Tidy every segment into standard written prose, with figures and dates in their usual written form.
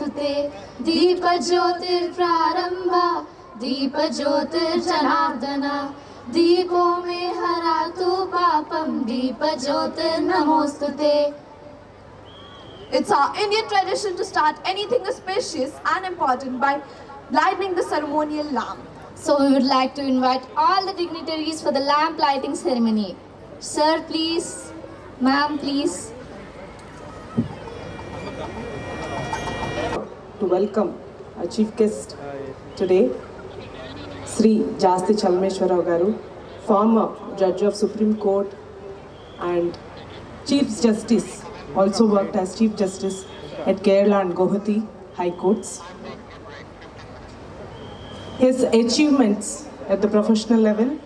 नमोस्तुते दीपज्योतिर्प्रारम्भ दीपज्योतिर्जनार्दन दीपो मे हरतु पापं दीपज्योतिर्नमोस्तुते. It's our Indian tradition to start anything auspicious and important by lighting the ceremonial lamp. So we would like to invite all the dignitaries for the lamp lighting ceremony. Sir, please. Ma'am, please. To welcome our chief guest today, Sri Jasti Chalmeshwara Garu, former Judge of Supreme Court and Chief Justice, also worked as Chief Justice at Kerala and Guwahati High Courts. His achievements at the professional level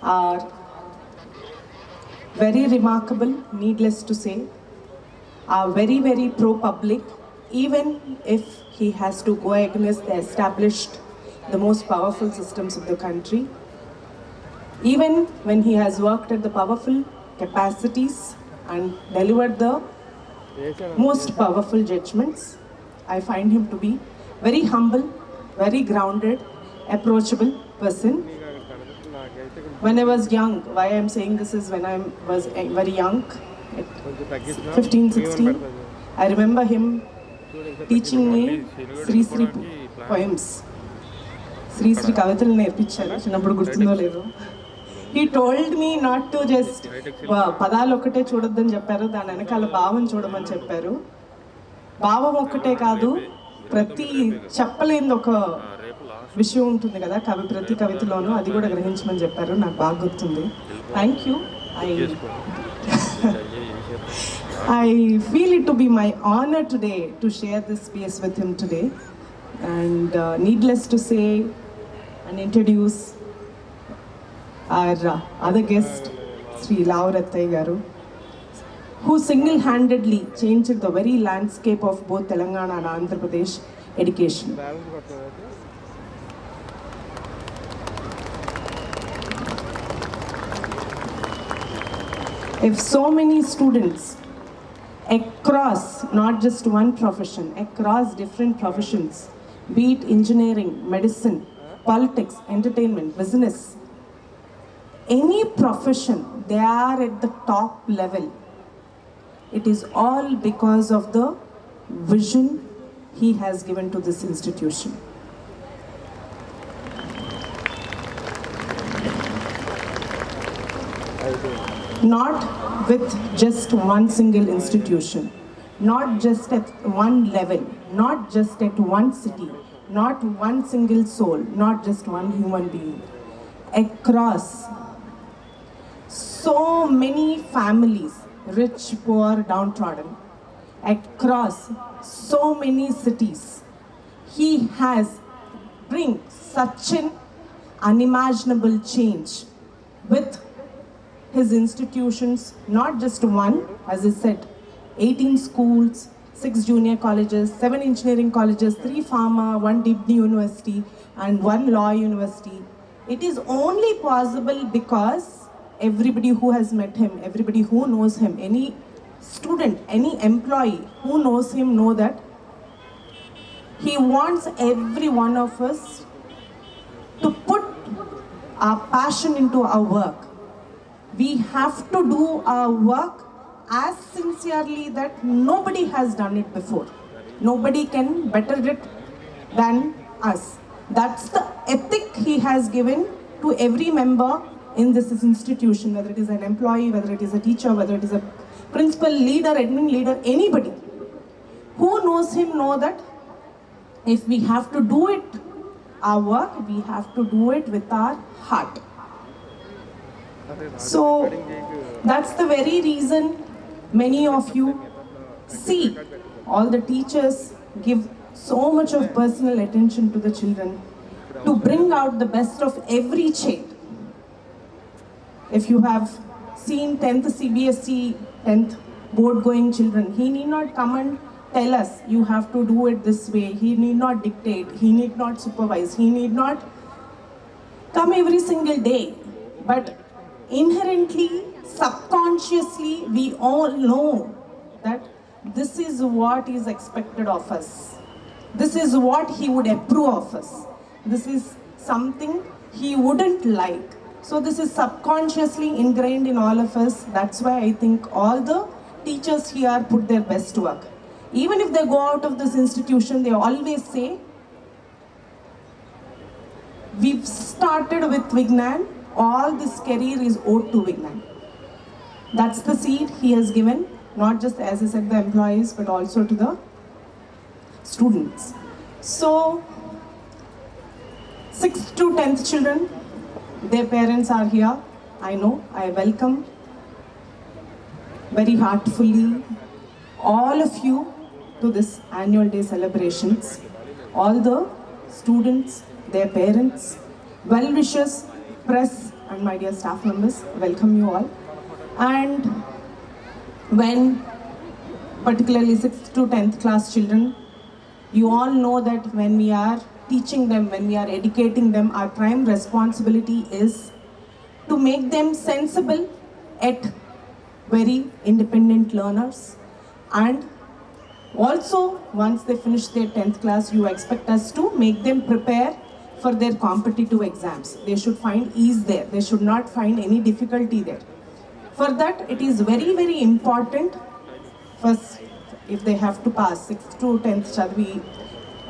are very remarkable, needless to say, are very, very pro-public, even if he has to go against the established, the most powerful systems of the country. Even when he has worked at the powerful capacities and delivered the most powerful judgments, I find him to be very humble, very grounded, approachable person. When I was young, why I am saying this is when I was very young, at 15, 16, I remember him teaching me Sri Sri poems. Sri Sri Kavitalu nerpicharu, chinappudu gurtundo ledo. He told me not to just పదాలు ఒక్కటే చూడొద్దని చెప్పారు, దాని వెనకాల భావం చూడమని చెప్పారు. భావం ఒక్కటే కాదు, ప్రతి చెప్పలేని ఒక విషయం ఉంటుంది కదా ప్రతి కవితలోనూ, అది కూడా గ్రహించమని చెప్పారు. నాకు బాగా గుర్తుంది. Thank you. I feel it to be my honor today to share this space with him today, and needless to say and introduce our other guest, Sri Laurattai Garu, who single-handedly changed the very landscape of both Telangana and Andhra Pradesh education. If so many students across not just one profession, across different professions, be it engineering, medicine, politics, entertainment, business, any profession, they are at the top level. It is all because of the vision he has given to this institution. Not with just one single institution, not just at one level, not just at one city, not one single soul, not just one human being. Across so many families, rich, poor, downtrodden, across so many cities, he has bring such an unimaginable change with his institutions, not just one, as I said, 18 schools, 6 junior colleges, 7 engineering colleges, 3 pharma, 1 Diploma University, and 1 law university. It is only possible because everybody who has met him, everybody who knows him, any student, any employee who knows him know that he wants every one of us to put our passion into our work. We have to do our work as sincerely that nobody has done it before. Nobody can better it than us. That's the ethic he has given to every member in this institution, whether it is an employee, whether it is a teacher, whether it is a principal, leader, admin leader, anybody who knows him know that if we have to do it, our work, we have to do it with our heart. So that's the very reason many of you see all the teachers give so much of personal attention to the children to bring out the best of every child. If you have seen 10th CBSE, 10th board going children, he need not come and tell us you have to do it this way. He need not dictate, he need not supervise, he need not come every single day. But inherently, subconsciously, we all know that this is what is expected of us. This is what he would approve of us. This is something he wouldn't like. So this is subconsciously ingrained in all of us. That's why I think all the teachers here put their best work. Even if they go out of this institution, they always say, we've started with Vignan, all this career is owed to Vignan. That's the seed he has given, not just, as I said, the employees, but also to the students. So, 6th to 10th children, their parents are here. I know, I welcome very heartfully all of you to this annual day celebrations. All the students, their parents, well-wishers, press, and my dear staff members, welcome you all. And when particularly 6th to 10th class children, you all know that when we are teaching them, when we are educating them, our prime responsibility is to make them sensible yet very independent learners. And also, once they finish their 10th class, you expect us to make them prepare for their competitive exams. They should find ease there. They should not find any difficulty there. For that, it is very, very important. First, if they have to pass 6th to 10th చదివి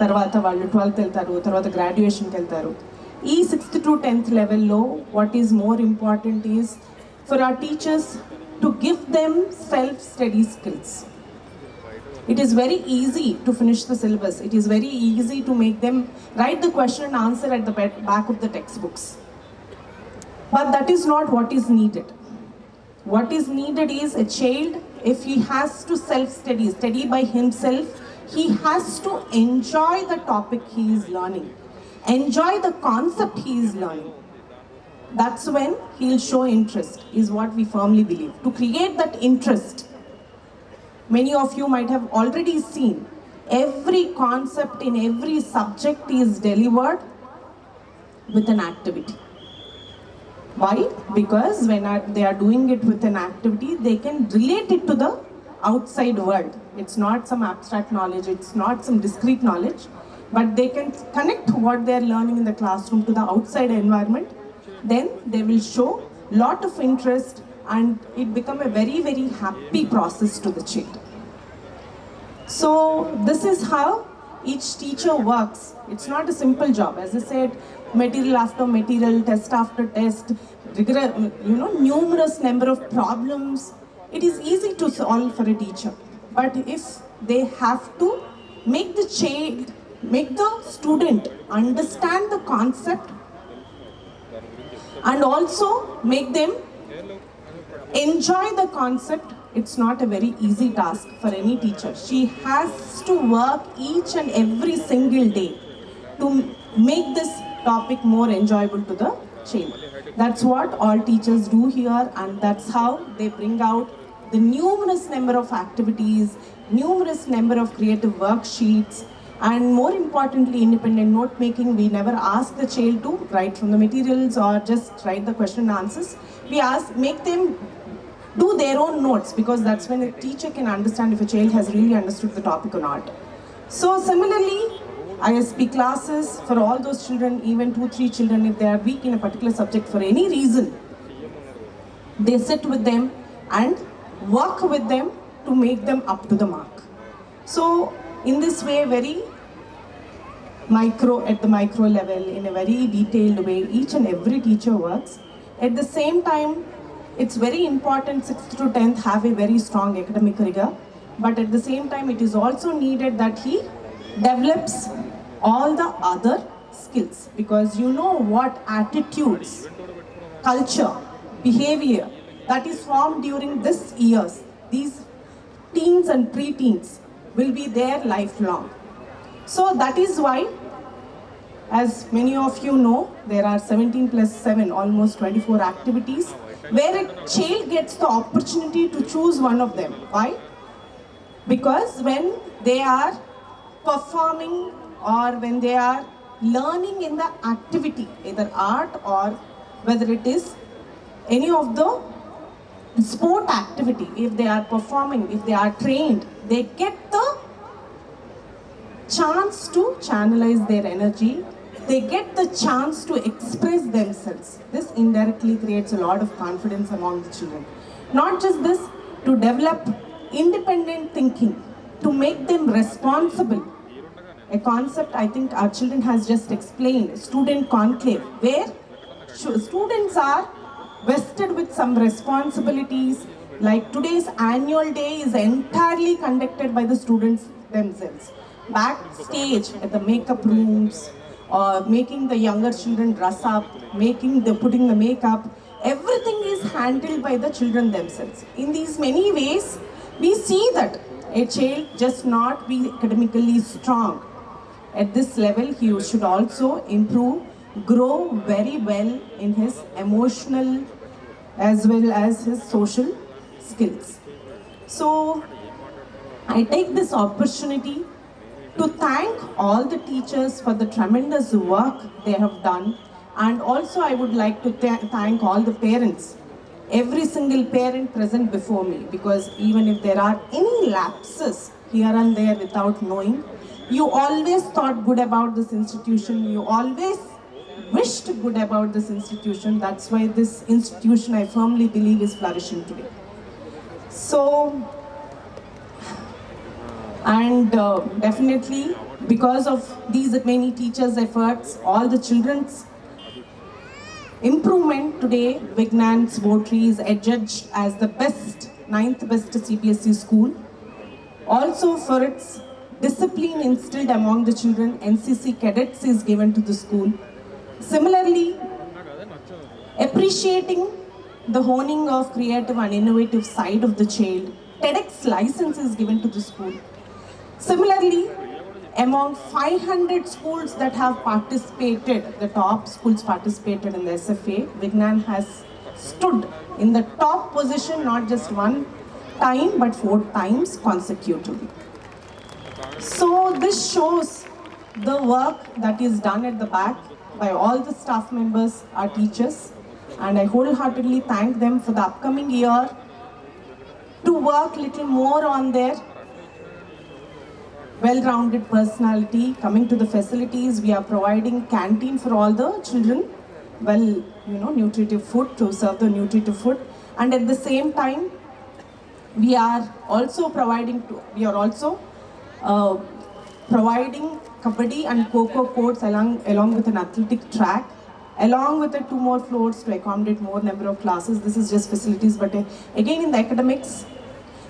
తర్వాత వాళ్ళు 12th వెళ్తారు, తర్వాత గ్రాడ్యుయేషన్కి వెళ్తారు. ఈ 6th to 10th లెవెల్లో what is more important is for our teachers to give them self-study skills. It is very easy to finish the syllabus. It is very easy to make them write the question and answer at the back of the textbooks. But that is not what is needed. What is needed is a child, if he has to study by himself, he has to enjoy the topic he is learning, enjoy the concept he is learning. That's when he'll show interest, is what we firmly believe. To create that interest, many of you might have already seen, every concept in every subject is delivered with an activity. Why? Because when they are doing it with an activity, they can relate it to the outside world. It's not some abstract knowledge, it's not some discrete knowledge, but they can connect what they are learning in the classroom to the outside environment. Then they will show lot of interest and it become a very, very happy process to the child. So this is how each teacher works. It's not a simple job. As I said, material after material, test after test, numerous number of problems. It is easy to solve for a teacher. But if they have to make the child, make the student understand the concept and also make them enjoy the concept, it's not a very easy task for any teacher. She has to work each and every single day to make this topic more enjoyable to the child. That's what all teachers do here, and that's how they bring out the numerous number of activities, numerous number of creative worksheets, and more importantly, independent note making. We never ask the child to write from the materials or just write the question and answers. We make them do their own notes, because that's when a teacher can understand if a child has really understood the topic or not. So similarly, ISP classes for all those children, even 2-3 children, if they are weak in a particular subject for any reason, they sit with them and work with them to make them up to the mark. So in this way, very at the micro level, in a very detailed way, each and every teacher works. At the same time, it's very important 6th to 10th have a very strong academic rigor, but at the same time it is also needed that he develops all the other skills, because you know what attitudes, culture, behavior that is formed during this years, these teens and pre-teens will be there lifelong. So that is why, as many of you know, there are 17 plus 7, almost 24 activities, where a child gets the opportunity to choose one of them. Why? Because when they are performing or when they are learning in the activity, either art or whether it is any of the sport activity, if they are performing, if they are trained, they get the chance to channelize their energy. They get the chance to express themselves. This indirectly creates a lot of confidence among the children. Not just this, to develop independent thinking, to make them responsible. A concept I think our children has just explained, student conclave, where students are vested with some responsibilities. Like today's annual day is entirely conducted by the students themselves. Backstage at the makeup rooms, or making the younger children dress up, putting the makeup, everything is handled by the children themselves. In these many ways, we see that a child just not be academically strong. At this level, he should also improve, grow very well in his emotional as well as his social skills. So, I take this opportunity to thank all the teachers for the tremendous work they have done, and also I would like to thank all the parents, every single parent present before me, because even if there are any lapses here and there without knowing, you always thought good about this institution, you always wished good about this institution. That's why this institution, I firmly believe, is flourishing today. So, and definitely because of these many teachers' efforts, all the children's improvement today, Vignan's Votary is adjudged as the ninth best CBSE school. Also for its discipline instilled among the children, NCC cadets is given to the school. Similarly, appreciating the honing of creative and innovative side of the child, TEDx license is given to the school. Similarly, among 500 schools that have participated, the top schools participated in the SFA, Vignan has stood in the top position not just one time but 4 times consecutively. So this shows the work that is done at the back by all the staff members, our teachers, and I wholeheartedly thank them for the upcoming year to work little more on their well-rounded personality. Coming to the facilities, we are providing canteen for all the children, nutritive food, to serve the nutritive food, and at the same time, we are also providing kabaddi and kho-kho courts along with an athletic track, along with the 2 more floors to accommodate more number of classes. This is just facilities, but again in the academics,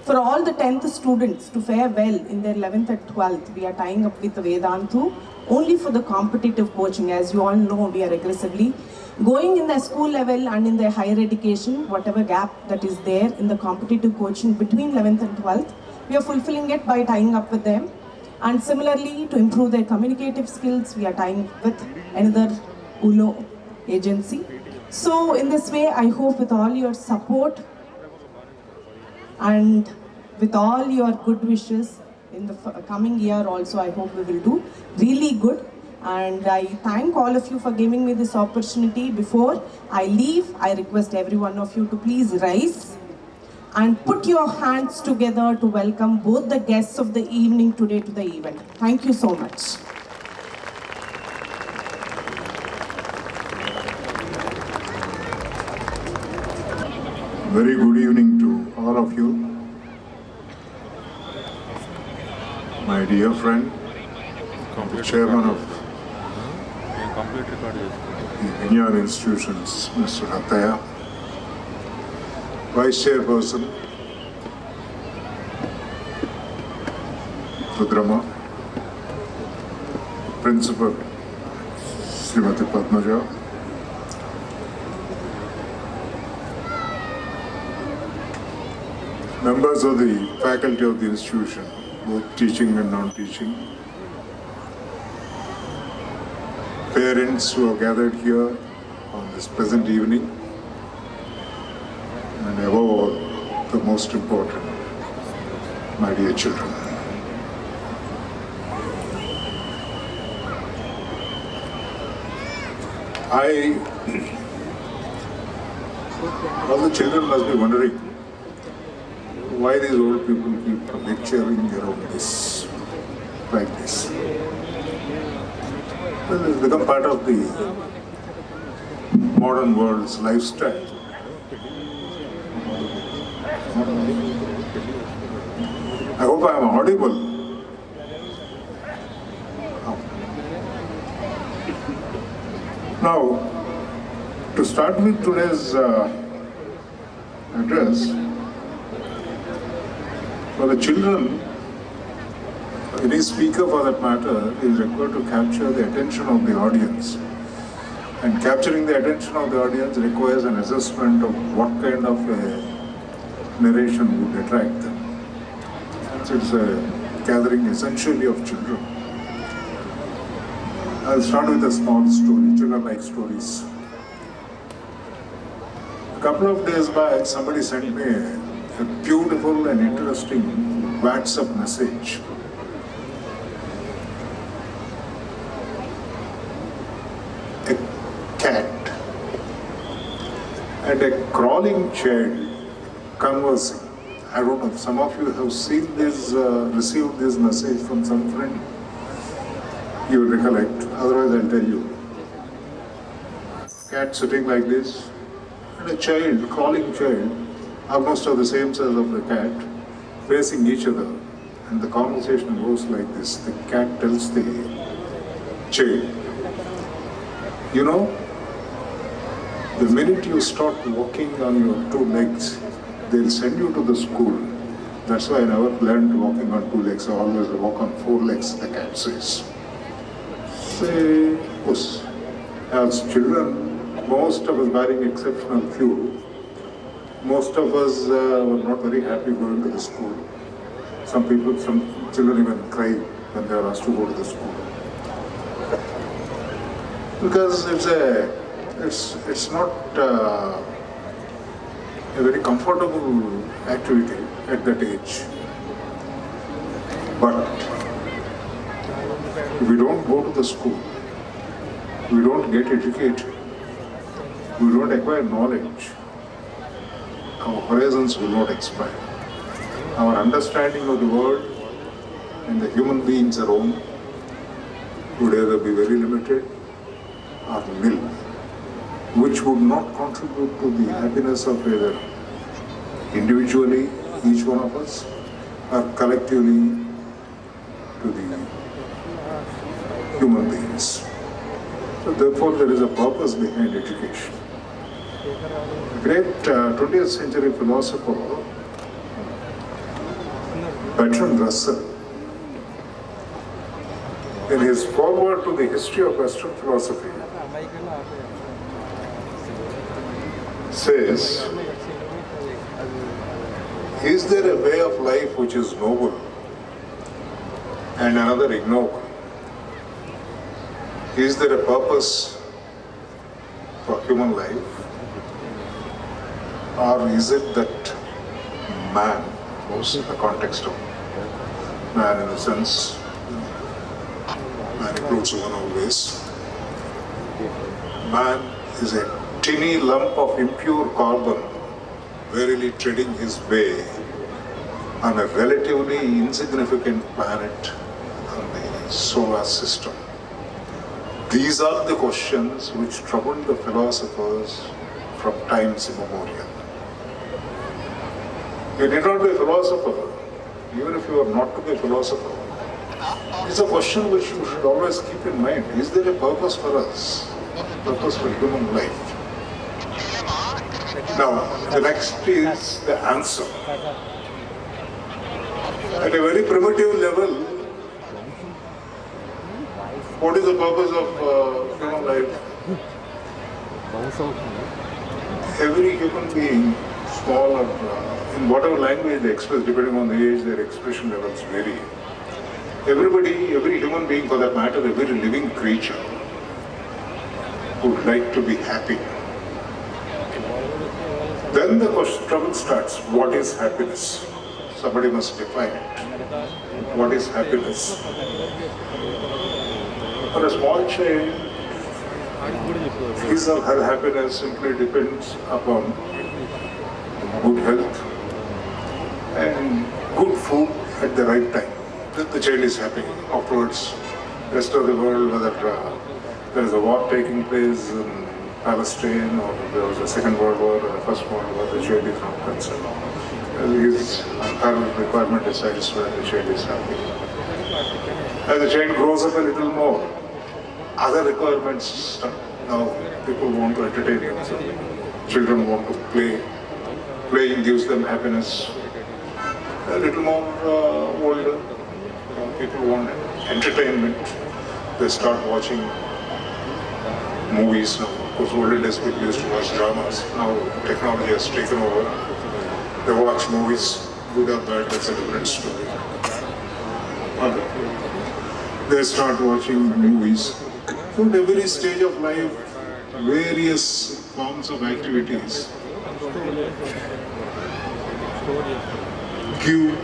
for all the 10th students to fare well in their 11th and 12th, we are tying up with the Vedantu only for the competitive coaching. As you all know, we are aggressively going in the school level and in the higher education, whatever gap that is there in the competitive coaching between 11th and 12th, we are fulfilling it by tying up with them. And similarly, to improve their communicative skills, we are tying with another ULO agency. So in this way, I hope with all your support and with all your good wishes in the coming year also, I hope we will do really good. And I thank all of you for giving me this opportunity. Before I leave, I request every one of you to please rise and put your hands together to welcome both the guests of the evening today to the event. Thank you so much. Very good evening to all of you. My dear friend, the chairman of the Vignan institutions, Mr. Hataya, Vice Chairperson, Rudrama, Principal, Srimati Padmaja, members of the faculty of the institution, both teaching and non-teaching, parents who are gathered here on this present evening, and above all, the most important, my dear children. All the children must be wondering why these old people keep lecturing around this. like this. Well, it's become part of the modern world's lifestyle. I hope I am audible. Now, to start with today's address, for the children, any speaker for that matter is required to capture the attention of the audience. And capturing the attention of the audience requires an assessment of what kind of a narration would attract them. So it's a gathering essentially of children. I'll start with a small story. Children like stories. A couple of days back, somebody sent me a beautiful and interesting WhatsApp message. A cat and a crawling child conversing. I don't know if some of you have seen this, received this message from some friend. You will recollect, otherwise I'll tell you. Cat sitting like this, and a child, crawling child, almost of the same size of the cat, facing each other. And the conversation goes like this. The cat tells the child, you know, the minute you start walking on your two legs, they'll send you to the school. That's why I never learned walking on two legs. I always walk on four legs, the cat says. Say, yes. As children, most of us, barring exceptional few, most of us were not very happy going to the school. Some children even cry when they are asked to go to the school. Because it's not a very comfortable activity at that age. But if we don't go to the school, we don't get educated, we don't acquire knowledge, our horizons will not expand. Our understanding of the world and the human beings around would either be very limited or nil, which would not contribute to the happiness of either individually, each one of us, or collectively to the human beings. So therefore there is a purpose behind education. A great 20th century philosopher, Bertrand Russell, in his foreword to the history of Western philosophy, says, is there a way of life which is noble and another ignoble? Is there a purpose for human life? Or is it that man, most in the context of man in the sense, man includes woman always, man is a tiny lump of impure carbon verily treading his way on a relatively insignificant planet on the solar system. These are the questions which troubled the philosophers from times immemorial. You need not be a philosopher, even if you are not to be a philosopher. It's a question which you should always keep in mind. Is there a purpose for us? A purpose for human life? Now, the next is the answer. At a very primitive level, what is the purpose of human life? Every human being, small or in whatever language they express, depending on the age, their expression levels vary. Everybody, every human being for that matter, every living creature would like to be happy. Then the trouble starts. What is happiness? Somebody must define it. What is happiness? For a small child, his or her happiness simply depends upon good health and good food at the right time. the child is happy. Afterwards, rest of the world, whether there is a war taking place in Palestine or there was a Second World War or the First World War, the child is not concerned. His unparalleled requirement is satisfied, the child is happy. As the child grows up a little more, other requirements start. Now people want to entertain themselves. Children want to play. Playing gives them happiness. A little more older, people want entertainment. They start watching movies now. Of course, olden days people used to watch dramas. Now technology has taken over. They watch movies, good or bad, that's a different story. They start watching movies. So at every stage of life, various forms of activities give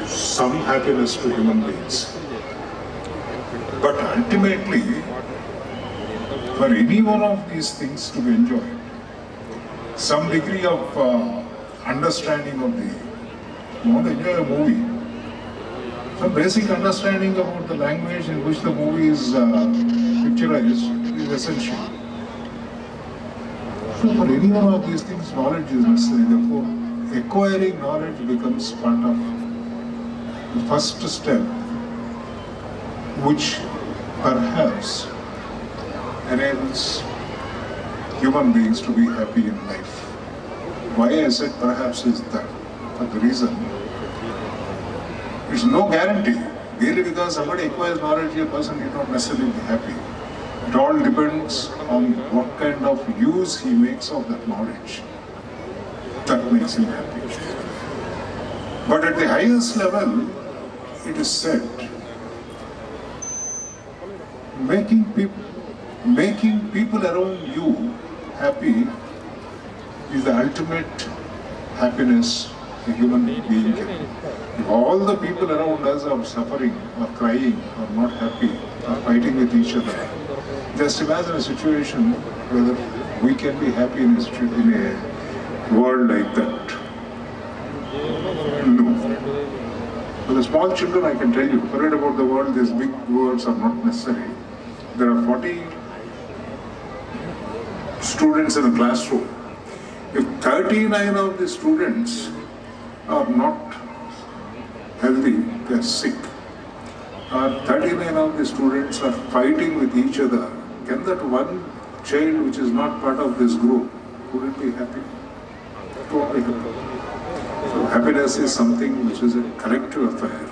some happiness to human beings. But ultimately, for any one of these things to be enjoyed, some degree of understanding of you want to enjoy a movie, some basic understanding about the language in which the movie is picturized is essential. So for any one of these things, knowledge is necessary. Therefore, acquiring knowledge becomes part of the first step, which perhaps enables human beings to be happy in life. Why I said perhaps is that, for the reason, it's no guarantee. Merely because somebody acquires knowledge, a person is not necessarily be happy. It all depends on what kind of use he makes of that knowledge. That makes him happy. But at the highest level, it is said, making people around you happy is the ultimate happiness a human being can. If all the people around us are suffering, or crying, or not happy, or fighting with each other, just imagine a situation whether we can be happy in a world like that. No. For the small children, I can tell you, forget about the world, these big words are not necessary. There are 40 students in a classroom. If 39 of the students are not healthy, they are sick, or 39 of the students are fighting with each other, can that one child which is not part of this group, would it be happy? It won't be happy. So happiness is something which is a collective affair.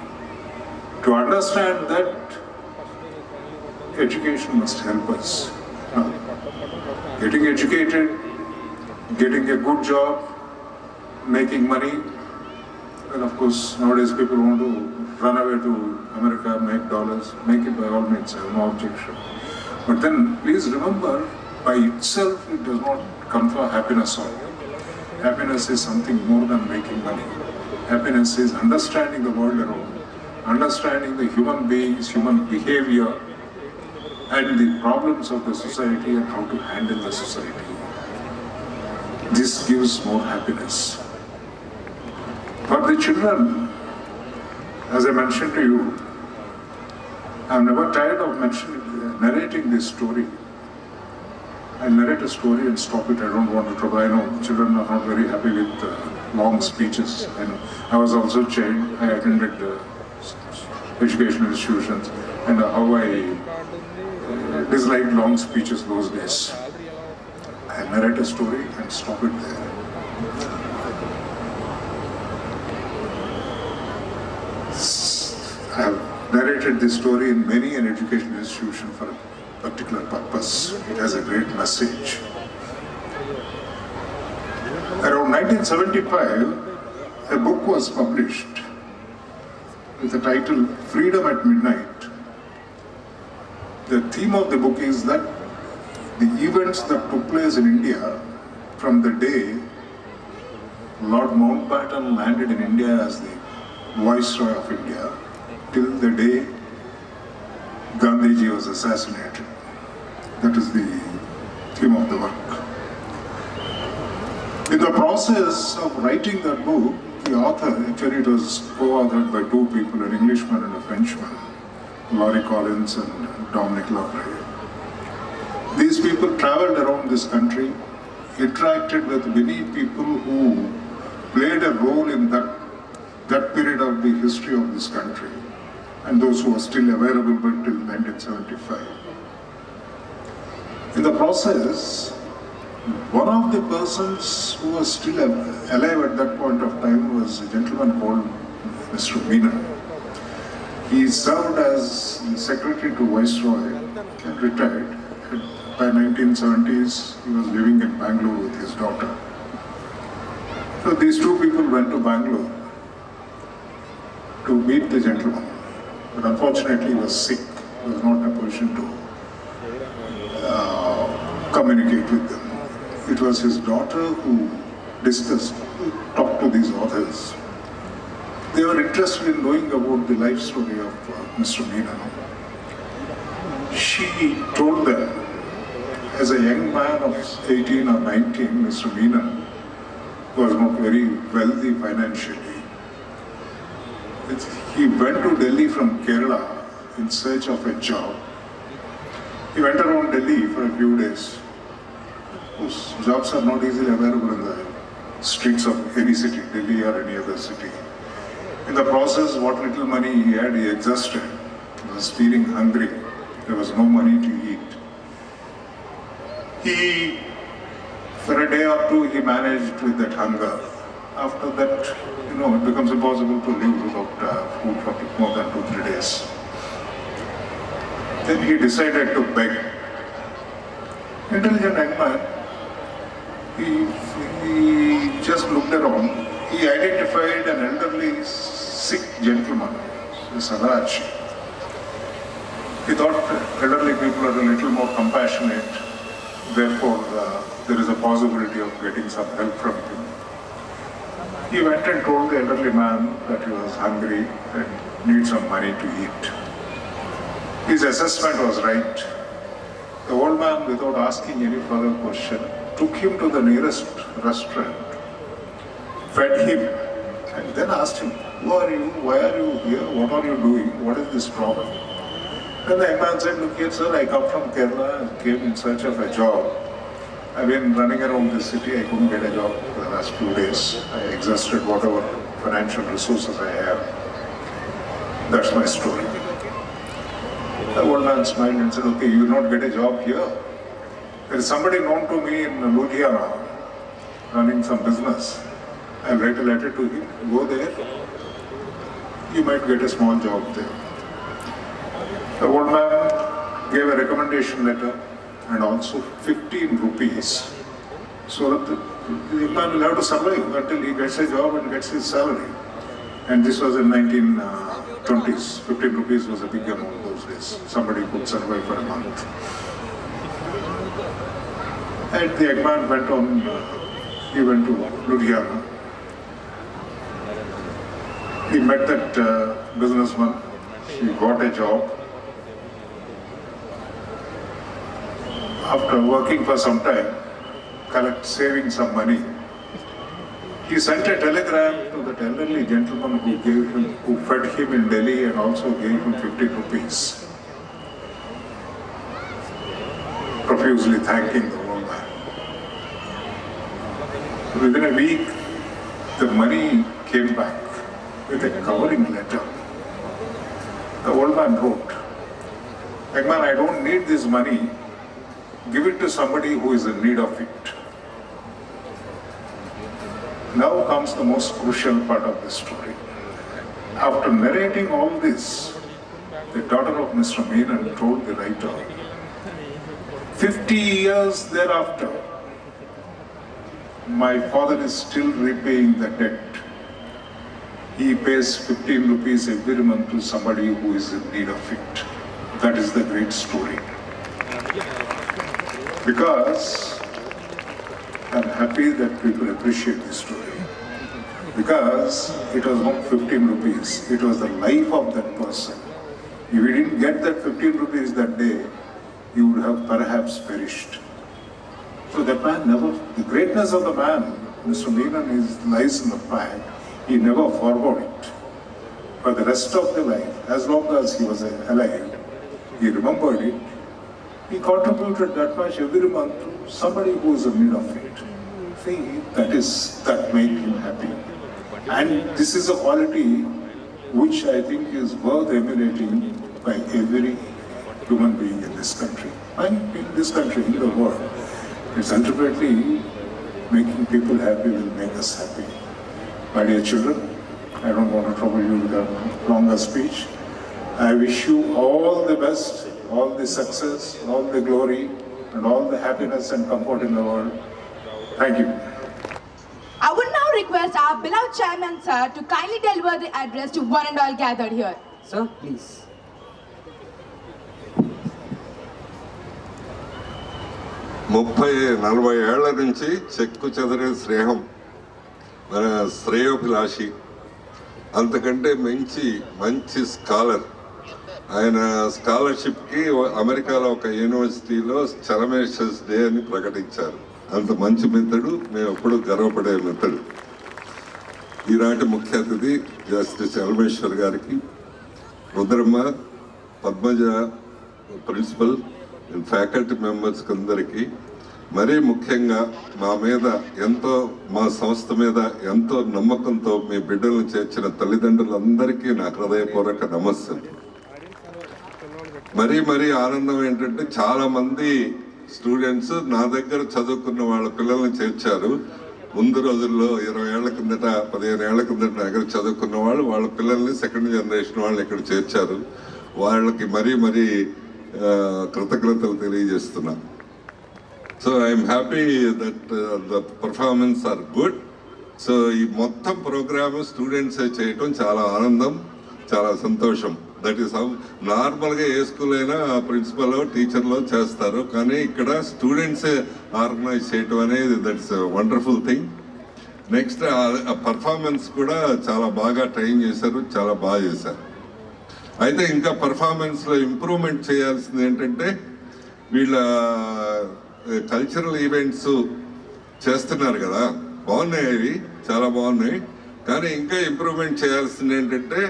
To understand that, education must help us. Getting educated, getting a good job, making money, and of course nowadays people want to run away to America, make dollars, make it by all means, I have no objection. But then please remember, by itself it does not confer happiness on you. Happiness is something more than making money. Happiness is understanding the world around, understanding the human beings, human behavior, and the problems of the society and how to handle the society. This gives more happiness. For the children, as I mentioned to you, I'm never tired of narrating this story. I narrate a story and stop it. I don't want to trouble. I know children are not very happy with long speeches. And I was also a child. I attended educational institutions, and how I disliked long speeches those days. I narrate a story and stop it there. I have narrated this story in many an educational institution for a particular purpose. It has a great message. Around 1975, a book was published with the title Freedom at Midnight. The theme of the book is that the events that took place in India from the day Lord Mountbatten landed in India as the Viceroy of India till the day Gandhiji was assassinated. That is the theme of the work. In the process of writing that book, the author, actually it was co-authored by two people, an Englishman and a Frenchman, Laurie Collins and Dominic Laurey. These people traveled around this country, interacted with many people who played a role in that period of the history of this country, and those who are still available till 1975. In the process, one of the persons who was still alive at that point of time was a gentleman called Mr. Vignan. He served as the secretary to Viceroy and retired. By 1970s, he was living in Bangalore with his daughter. So these two people went to Bangalore to meet the gentleman. But unfortunately, he was sick. He was not in a position to communicate with them. It was his daughter who talked to these authors. They were interested in knowing about the life story of Mr. Vignan. She told them, as a young man of 18 or 19, Mr. Vignan was not very wealthy financially. He went to Delhi from Kerala in search of a job. He went around Delhi for a few days. Those jobs are not easily available in the streets of any city, Delhi or any other city. In the process, what little money he had, he exhausted. He was feeling hungry. There was no money to eat. For a day or two, he managed with that hunger. After that, it becomes impossible to live without food for more than 2-3 days. Then he decided to beg. Intelligent young man, he just looked around. He identified an elderly sick gentleman, Sagaraj. He thought elderly people are a little more compassionate. Therefore, there is a possibility of getting some help from him. He went and told the elderly man that he was hungry and needs some money to eat. His assessment was right. The old man, without asking any further question, took him to the nearest restaurant, fed him, and then asked him, "Who are you? Why are you here? What are you doing? What is this problem?" Then the young man said, "Look here, sir, I come from Kerala, I came in search of a job. I've been running around this city, I couldn't get a job for the last few days. I exhausted whatever financial resources I have. That's my story." The old man smiled and said, "Okay, you will not get a job here. There is somebody known to me in Ludhiana, running some business. I'll write a letter to him, go there, you might get a small job there." The old man gave a recommendation letter and also 15 rupees so that the man will have to survive until he gets a job and gets his salary. And this was in 1920s. 15 rupees was a big amount those days. Somebody could survive for a month. And the young man went on, he went to Ludhiana. He met that businessman. He got a job. After working for some time, saving some money, he sent a telegram to that elderly gentleman who fed him in Delhi and also gave him 50 rupees, profusely thanking the old man. Within a week, the money came back with a covering letter. The old man wrote, "Young man, I don't need this money. Give it to somebody who is in need of it." Now comes the most crucial part of the story. After narrating all this, the daughter of Mr. Vignan told the writer, 50 years thereafter, my father is still repaying the debt. He pays 15 rupees every month to somebody who is in need of it. That is the great story. Because I'm happy that people appreciate this story. Because it was not 15 rupees, it was the life of that person. If he didn't get that 15 rupees that day, he would have perhaps perished. So the greatness of the man, Mr. Vignan, lies in the fact he never forgot it. For the rest of the life, as long as he was alive, he remembered it. He contributed that much every month to somebody who is in need of it. See, that made him happy. And this is a quality which I think is worth emulating by every human being in this country. And in this country, in the world. It's ultimately making people happy will make us happy. My dear children, I don't want to trouble you with a longer speech. I wish you all the best, all the success, all the glory, and all the happiness and comfort in the world. Thank you. I would now request our beloved chairman, sir, to kindly deliver the address to one and all gathered here. Sir, please. ముప్పై 40 ఏళ్ల నుంచి చెక్కు చెదరే స్నేహం, మన శ్రేయోభిలాషి, అంతకంటే మంచి scholar. ఆయన స్కాలర్షిప్కి అమెరికాలో ఒక యూనివర్సిటీలో చలమేషస్ డే అని ప్రకటించారు. అంత మంచి మిత్రుడు, మేము ఎప్పుడు గర్వపడే మిత్రుడు. ఈనాటి ముఖ్య అతిథి జస్టిస్ చలమేశ్వర్ గారికి, రుద్రమ్మ, పద్మజ ప్రిన్సిపల్, ఫ్యాకల్టీ మెంబర్స్కి అందరికీ, మరీ ముఖ్యంగా మా సంస్థ మీద ఎంతో నమ్మకంతో మీ బిడ్డలను చేర్చిన తల్లిదండ్రులందరికీ నా హృదయపూర్వక నమస్తే. మరీ ఆనందం ఏంటంటే చాలా మంది స్టూడెంట్స్ నా దగ్గర చదువుకున్న వాళ్ళ పిల్లల్ని చేర్చారు. ముందు రోజుల్లో 20 ఏళ్ల కిందట 15 ఏళ్ల కిందట నా దగ్గర చదువుకున్న వాళ్ళు వాళ్ళ పిల్లల్ని సెకండ్ జనరేషన్ వాళ్ళు ఇక్కడ చేర్చారు. వాళ్ళకి మరీ కృతజ్ఞతలు తెలియజేస్తున్నా. So I'm happy that the performance are good. So ఈ మొత్తం ప్రోగ్రామ్ స్టూడెంట్సే చేయటం చాలా ఆనందం, చాలా సంతోషం. దట్ ఈస్ హౌ నార్మల్గా ఏ స్కూల్ అయినా ప్రిన్సిపల్ టీచర్లో చేస్తారు, కానీ ఇక్కడ స్టూడెంట్సే ఆర్గనైజ్ చేయటం అనేది that's wonderful thing. Next performance కూడా చాలా బాగా ట్రైన్ చేశారు, చాలా బాగా చేశారు. అయితే ఇంకా పర్ఫార్మెన్స్లో ఇంప్రూవ్మెంట్ చేయాల్సింది ఏంటంటే, వీళ్ళ కల్చరల్ ఈవెంట్స్ చేస్తున్నారు కదా, బాగున్నాయి, అవి చాలా బాగున్నాయి. కానీ ఇంకా ఇంప్రూవ్మెంట్ చేయాల్సింది ఏంటంటే,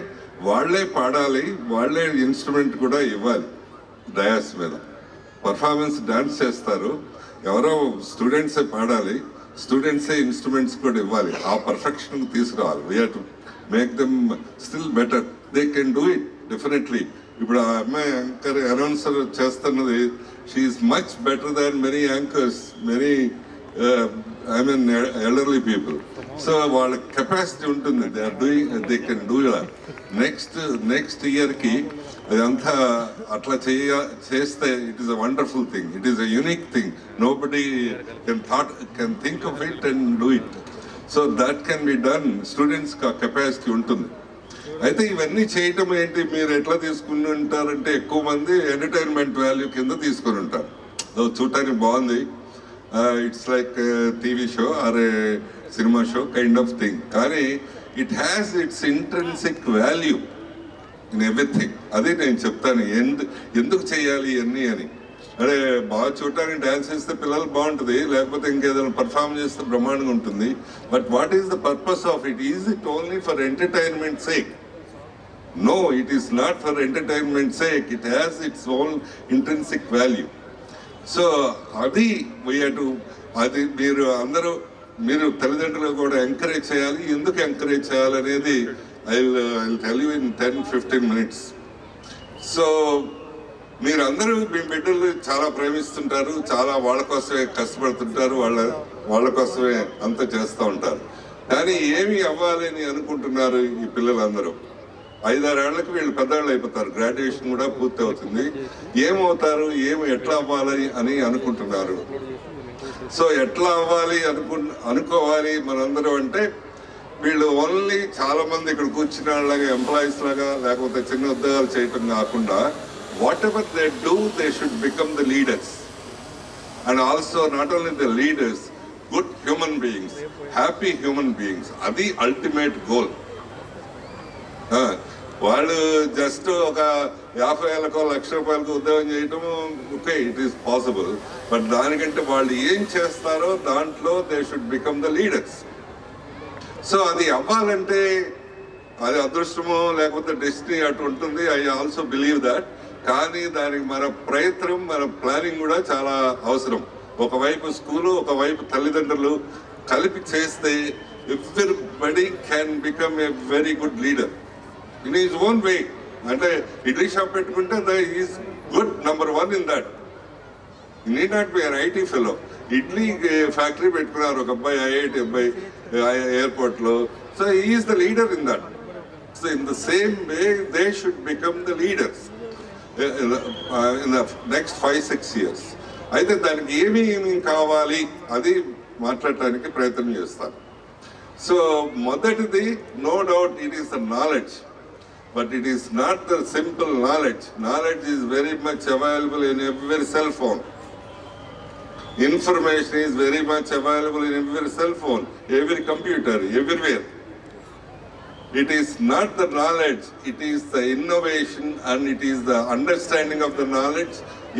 వాళ్ళే పాడాలి, వాళ్ళే ఇన్స్ట్రుమెంట్ కూడా ఇవ్వాలి. డయాస్ మీద పర్ఫార్మెన్స్ డాన్స్ చేస్తారు, ఎవరో స్టూడెంట్సే పాడాలి, స్టూడెంట్సే ఇన్స్ట్రుమెంట్స్ కూడా ఇవ్వాలి. ఆ పర్ఫెక్షన్ తీసుకురావాలి. We have to make them still better. They can do it definitely. ఇప్పుడు ఆ అమ్మాయి యాంకర్ అనౌన్సర్ చేస్తున్నది, she is much better than many anchors, many elderly people. So వాళ్ళ కెపాసిటీ ఉంటుంది. They are doing, they can do that. Next ఇయర్కి అదంతా అట్లా చేస్తే it is a wonderful thing. It is a unique thing. Nobody can think of it and do it. So that can be done. స్టూడెంట్స్కి ఆ capacity ఉంటుంది. అయితే ఇవన్నీ చేయటం ఏంటి, మీరు ఎట్లా తీసుకుని ఉంటారంటే, ఎక్కువ మంది ఎంటర్టైన్మెంట్ వాల్యూ కింద తీసుకుని ఉంటారు. చూడటానికి బాగుంది, it's like TV show or a cinema show kind of thing. కానీ it has its intrinsic value in everything. అదే నేను చెప్తాను ఎందుకు చేయాలి ఇవన్నీ అని. అదే బాగా చూడటానికి డ్యాన్స్ చేస్తే పిల్లలు బాగుంటుంది, లేకపోతే ఇంకేదైనా పర్ఫామ్ చేస్తే బ్రహ్మాండంగా ఉంటుంది. But what is the purpose of it? Is it only for entertainment sake? No, it is not for entertainment sake. It has its own intrinsic value. So అది we have to, అది మీరు తల్లిదండ్రులు కూడా encourage చేయాలి. ఎందుకు encourage చేయాలనేది I'll tell you in 10-15 minutes. So మీరందరూ మీ బిడ్డలు చాలా ప్రేమిస్తుంటారు, చాలా వాళ్ళ కోసమే కష్టపడుతుంటారు, వాళ్ళ కోసమే అంతా చేస్తూ ఉంటారు. కానీ ఏమి అవ్వాలని అనుకుంటున్నారు ఈ పిల్లలందరూ? 5-6 ఏళ్లకు వీళ్ళు పెద్దవాళ్ళు అయిపోతారు, గ్రాడ్యుయేషన్ కూడా పూర్తి అవుతుంది. ఏమవుతారు, ఎట్లా అవ్వాలి అని అనుకుంటున్నారు. సో ఎట్లా అవ్వాలి అనుకోవాలి మనందరం అంటే, వీళ్ళు ఓన్లీ చాలా మంది ఇక్కడ కూర్చున్న వాళ్ళగా ఎంప్లాయీస్ లాగా లేకపోతే చిన్న ఉద్యోగాలు చేయటం కాకుండా, what ever they do they should become the leaders. And also not only the leaders, good human beings, happy human beings. అది అల్టిమేట్ గోల్. వాళ్ళు జస్ట్ ఒక 50,000కో ₹1,00,000 ఉద్యోగం చేయటం okay, it is possible. But దానికంటే వాళ్ళు ఏం చేస్తారో దాంట్లో they should become the leaders. So అది అవ్వాలంటే అది అదృష్టమో లేకపోతే డెస్టినీ అటు ఉంటుంది. I also believe that. కానీ దానికి మన ప్రయత్నం, మన ప్లానింగ్ కూడా చాలా అవసరం. ఒకవైపు స్కూలు, ఒకవైపు తల్లిదండ్రులు కలిపి చేస్తే everybody can become a very good leader in his own way. అంటే ఇడ్లీ షాప్ పెట్టుకుంటే is good number 1 in that. Need not be an IT fellow. Idli factory పెట్టుకున్నారు ఒక అబ్బాయి, ఐఐటి అబ్బాయి ఎయిర్పోర్ట్లో. So is the leader in that. So in the same way they should become the leaders in the next 5-6 years. అయితే దానికి ఏమేమి కావాలి అది మాట్లాడటానికి ప్రయత్నం చేస్తాను. సో మొదటిది, no doubt it is the knowledge, but it is not the simple knowledge. Knowledge is very much available in every cell phone. Information is very much available in every cell phone, every computer, everywhere. It is not the knowledge, it is the innovation, and it is the understanding of the knowledge,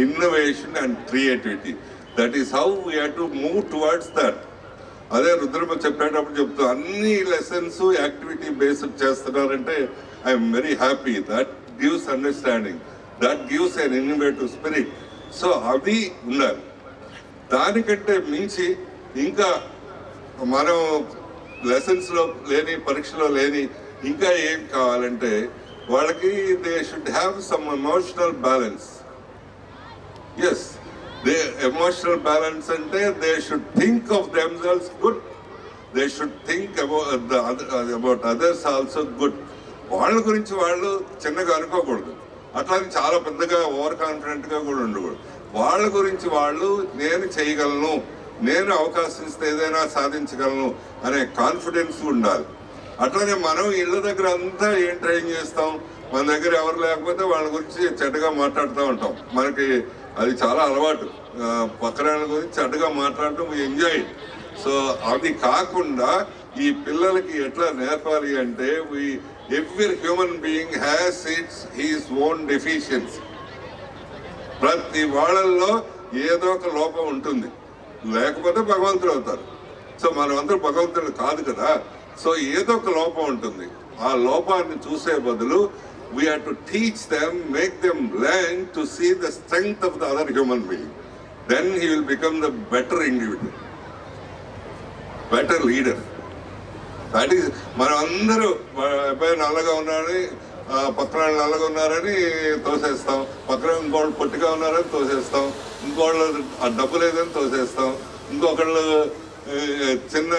innovation and creativity. That is how we have to move towards that. అదే రుద్రమ చెప్పేటప్పుడు చెప్తూ అన్ని lessons activity based చేస్తున్నారంటే I'm very happy. That gives understanding, that gives an innovative spirit. So అది ఉండాలి. దానికంటే మించి ఇంకా మనం లెసన్స్లో లేని, పరీక్షలో లేని ఇంకా ఏం కావాలంటే వాళ్ళకి they should have some emotional balance. Yes, they emotional balance అంటే they should think of themselves good, they should think about others also good. వాళ్ళ గురించి వాళ్ళు చిన్నగా అనుకోకూడదు, అట్లానే చాలా పెద్దగా ఓవర్ కాన్ఫిడెంట్గా కూడా ఉండకూడదు. వాళ్ళ గురించి వాళ్ళు నేను చేయగలను, నేను అవకాశం ఇస్తే ఏదైనా సాధించగలను అనే కాన్ఫిడెన్స్ ఉండాలి. అట్లానే మనం ఇళ్ళ దగ్గర అంతా ఏం ట్రైన్ చేస్తాం, మన దగ్గర ఎవరు లేకపోతే వాళ్ళ గురించి చెడ్డగా మాట్లాడుతూ ఉంటాం. మనకి అది చాలా అలవాటు, పక్కన గురించి చెడ్డగా మాట్లాడటం ఎంజాయ్. సో అది కాకుండా ఈ పిల్లలకి ఎట్లా నేర్పాలి అంటే every human being has his own deficiency. ప్రతి వాళ్ళల్లో ఏదో ఒక లోపం ఉంటుంది, లేకపోతే భగవంతుడు అవుతారు. సో మనం అందరూ భగవంతుడు కాదు కదా. సో ఏదో ఒక లోపం ఉంటుంది. ఆ లోపాన్ని చూసే బదులు we have to teach them, make them learn to see the strength of the other human being. Then he will become the better individual, better leader. That is, మనం అందరూ అబ్బాయి నల్లగా ఉన్నారని, పక్కన నల్లగా ఉన్నారని తోసేస్తాం, పక్కన ఇంకోళ్ళు పొట్టిగా ఉన్నారని తోసేస్తాం, ఇంకోళ్ళు డబ్బు లేదని తోసేస్తాం, ఇంకొకళ్ళు చిన్న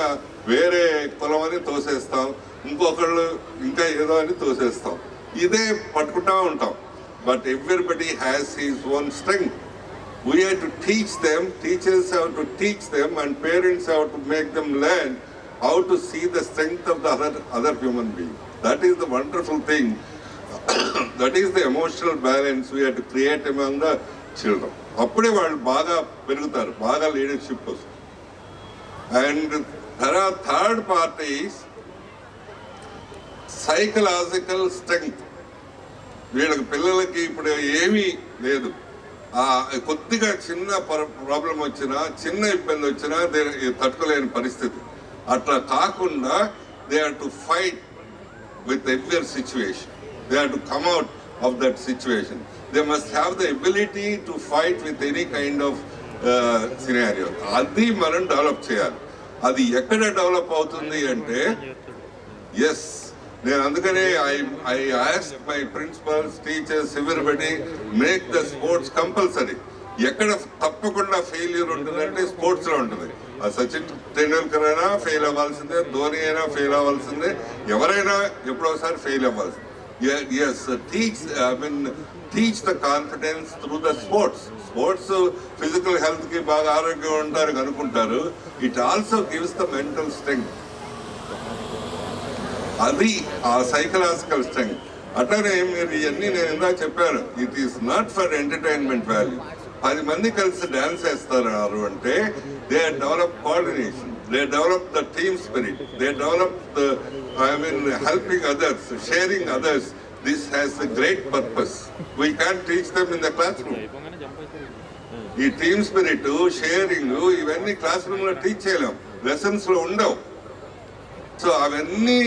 వేరే కులం అని తోసేస్తాం, ఇంకొకళ్ళు ఇంకా ఏదో అని తోసేస్తాం. ఇదే పట్టుకుంటా ఉంటాం. But everybody has his own strength. We have to teach them, teachers have to teach them, and parents have to make them learn how to see the strength of the other human being. That is the wonderful thing. That is the emotional balance we have to create among the children. అప్పుడే వాళ్ళు బాగా పెరుగుతారు, బాగా leadership వస్తుంది. And third part is psychological strength. వీళ్ళకి పిల్లలకి ఇప్పుడు ఏమీ లేదు, కొద్దిగా చిన్న ప్రాబ్లం వచ్చినా, చిన్న ఇబ్బంది వచ్చినా తట్టుకోలేని పరిస్థితి. అట్లా కాకుండా they have to fight with every situation. They have to come out of that situation. They must have the ability to fight with any kind of scenario. అది మనం డెవలప్ చేయాలి. అది ఎక్కడ డెవలప్ అవుతుంది అంటే, ఎస్, నేను అందుకనే I ask my principals, teachers, everybody make the sports compulsory. ఎక్కడ తప్పకుండా ఫెయిల్యూర్ ఉంటుందంటే స్పోర్ట్స్లో ఉంటుంది. సచిన్ టెండూల్కర్ అయినా ఫెయిల్ అవ్వాల్సిందే, ధోని అయినా ఫెయిల్ అవ్వాల్సిందే, ఎవరైనా ఎప్పుడోసారి ఫెయిల్ అవ్వాల్సిందే. Yes, teach the confidence through the sports. Sports physical హెల్త్కి బాగా ఆరోగ్యంగా ఉంటారు అనుకుంటారు. It also gives the mental strength. అది ఆ సైకలాజికల్ స్ట్రెంగ్త్. అట్లానే మీరు ఇవన్నీ నేను ఇందాక చెప్పాను, it is not for entertainment value. 10 మంది కలిసి డాన్స్ వేస్తారు అంటే they develop coordination, they develop the team spirit, they develop the helping others, sharing others. This has a great purpose. We can't teach them in the classroom. ఈ team spirit, sharing ఇవన్నీ class room లో teach చేయలేం, lessons లో ఉండవు. So అవన్నీ